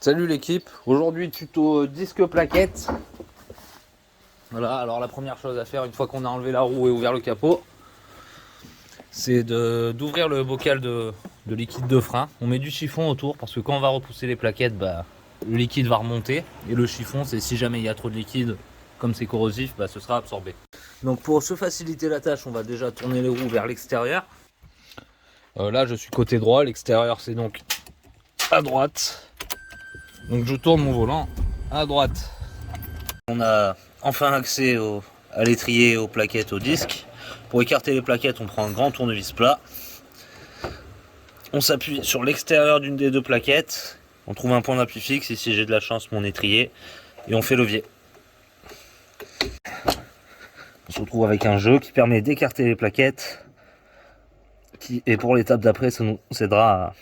Salut l'équipe, aujourd'hui tuto disque plaquette. Voilà, alors la première chose à faire une fois qu'on a enlevé la roue et ouvert le capot, c'est d'ouvrir le bocal de liquide de frein. On met du chiffon autour parce que quand on va repousser les plaquettes, le liquide va remonter. Et le chiffon, c'est si jamais il y a trop de liquide, comme c'est corrosif, ce sera absorbé. Donc pour se faciliter la tâche, on va déjà tourner les roues vers l'extérieur. Là je suis côté droit, l'extérieur c'est donc à droite. Donc je tourne mon volant à droite. On a enfin accès à l'étrier, aux plaquettes, au disque. Pour écarter les plaquettes, on prend un grand tournevis plat. On s'appuie sur l'extérieur d'une des deux plaquettes. On trouve un point d'appui fixe, ici j'ai de la chance, mon étrier. Et on fait levier. On se retrouve avec un jeu qui permet d'écarter les plaquettes. Et pour l'étape d'après, ça nous aidera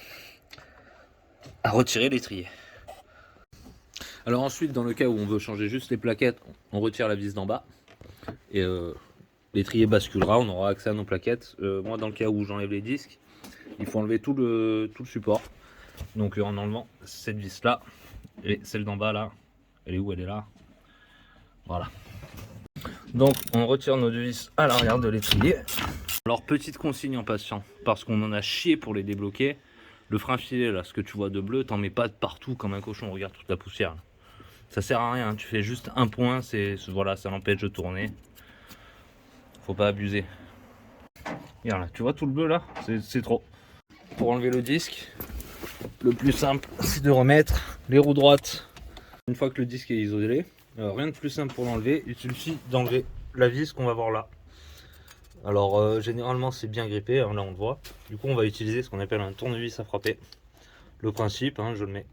à retirer l'étrier. Alors ensuite, dans le cas où on veut changer juste les plaquettes, on retire la vis d'en bas et l'étrier basculera, on aura accès à nos plaquettes. Moi, dans le cas où j'enlève les disques, il faut enlever tout le support. Donc en enlevant cette vis là et celle d'en bas là, elle est où? Elle est là. Voilà. Donc on retire nos deux vis à l'arrière de l'étrier. Alors petite consigne en passant, parce qu'on en a chié pour les débloquer. Le frein filet là, ce que tu vois de bleu, t'en mets pas de partout comme un cochon. Regarde toute la poussière là. Ça sert à rien, tu fais juste un point, voilà, ça l'empêche de tourner. Faut pas abuser. Regarde là, tu vois tout le bleu là, c'est trop. Pour enlever le disque, le plus simple c'est de remettre les roues droites. Une fois que le disque est isolé, rien de plus simple pour l'enlever, il suffit d'enlever la vis qu'on va voir là. Alors généralement c'est bien grippé, hein, là on le voit. Du coup on va utiliser ce qu'on appelle un tournevis à frapper. Le principe, hein, je le mets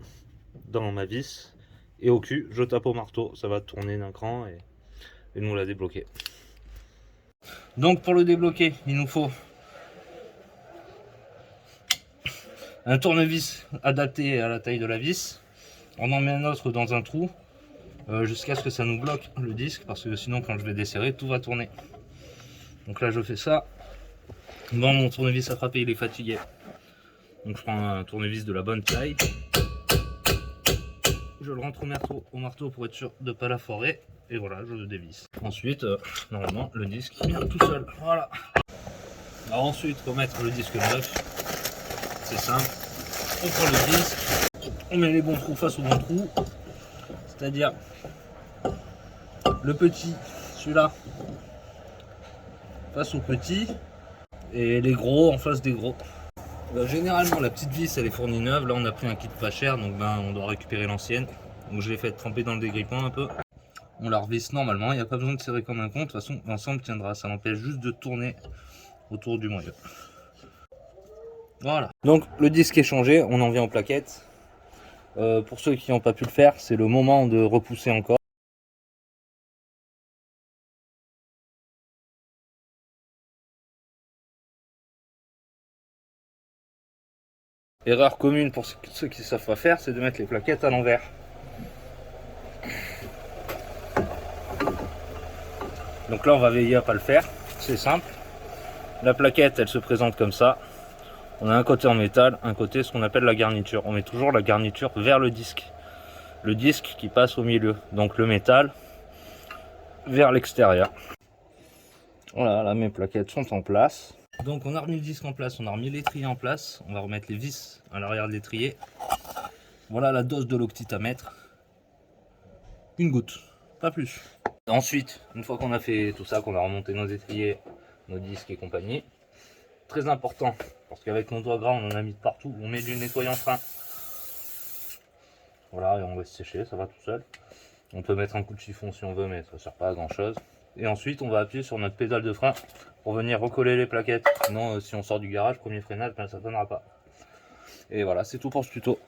dans ma vis. Et au cul, je tape au marteau, ça va tourner d'un cran et nous la débloquer. Donc pour le débloquer, il nous faut un tournevis adapté à la taille de la vis. On en met un autre dans un trou jusqu'à ce que ça nous bloque le disque, parce que sinon quand je vais desserrer, tout va tourner. Donc là je fais ça. Bon, mon tournevis à frapper il est fatigué. Donc je prends un tournevis de la bonne taille. Je le rentre au marteau pour être sûr de ne pas la foirer. Et voilà, je le dévisse. Ensuite, normalement, le disque vient tout seul. Voilà. Alors ensuite, remettre le disque neuf. C'est simple. On prend le disque. On met les bons trous face au bon trou. C'est-à-dire le petit, celui-là, face au petit. Et les gros en face des gros. Généralement, la petite vis, elle est fournie neuve. Là, on a pris un kit pas cher. Donc, on doit récupérer l'ancienne. Donc, je l'ai fait tremper dans le dégrippant un peu. On la revisse normalement, il n'y a pas besoin de serrer comme un con, de toute façon l'ensemble tiendra, ça l'empêche juste de tourner autour du moyeu. Voilà. Donc le disque est changé, on en vient aux plaquettes. Pour ceux qui n'ont pas pu le faire, c'est le moment de repousser encore. Erreur commune pour ceux qui ne savent pas faire, c'est de mettre les plaquettes à l'envers. Donc là on va veiller à pas le faire, c'est simple. La plaquette elle se présente comme ça. On a un côté en métal, un côté ce qu'on appelle la garniture. On met toujours la garniture vers le disque. Le disque qui passe au milieu. Donc le métal vers l'extérieur. Voilà, là mes plaquettes sont en place. Donc on a remis le disque en place, on a remis l'étrier en place. On va remettre les vis à l'arrière de l'étrier. Voilà la dose de l'octite à mettre. Une goutte, pas plus. Ensuite, une fois qu'on a fait tout ça, qu'on a remonté nos étriers, nos disques et compagnie, très important, parce qu'avec nos doigts gras on en a mis de partout, on met du nettoyant frein. Voilà, et on laisse sécher, ça va tout seul. On peut mettre un coup de chiffon si on veut, mais ça ne sert pas à grand chose. Et ensuite, on va appuyer sur notre pédale de frein pour venir recoller les plaquettes. Sinon, si on sort du garage, premier freinage, ça ne donnera pas. Et voilà, c'est tout pour ce tuto.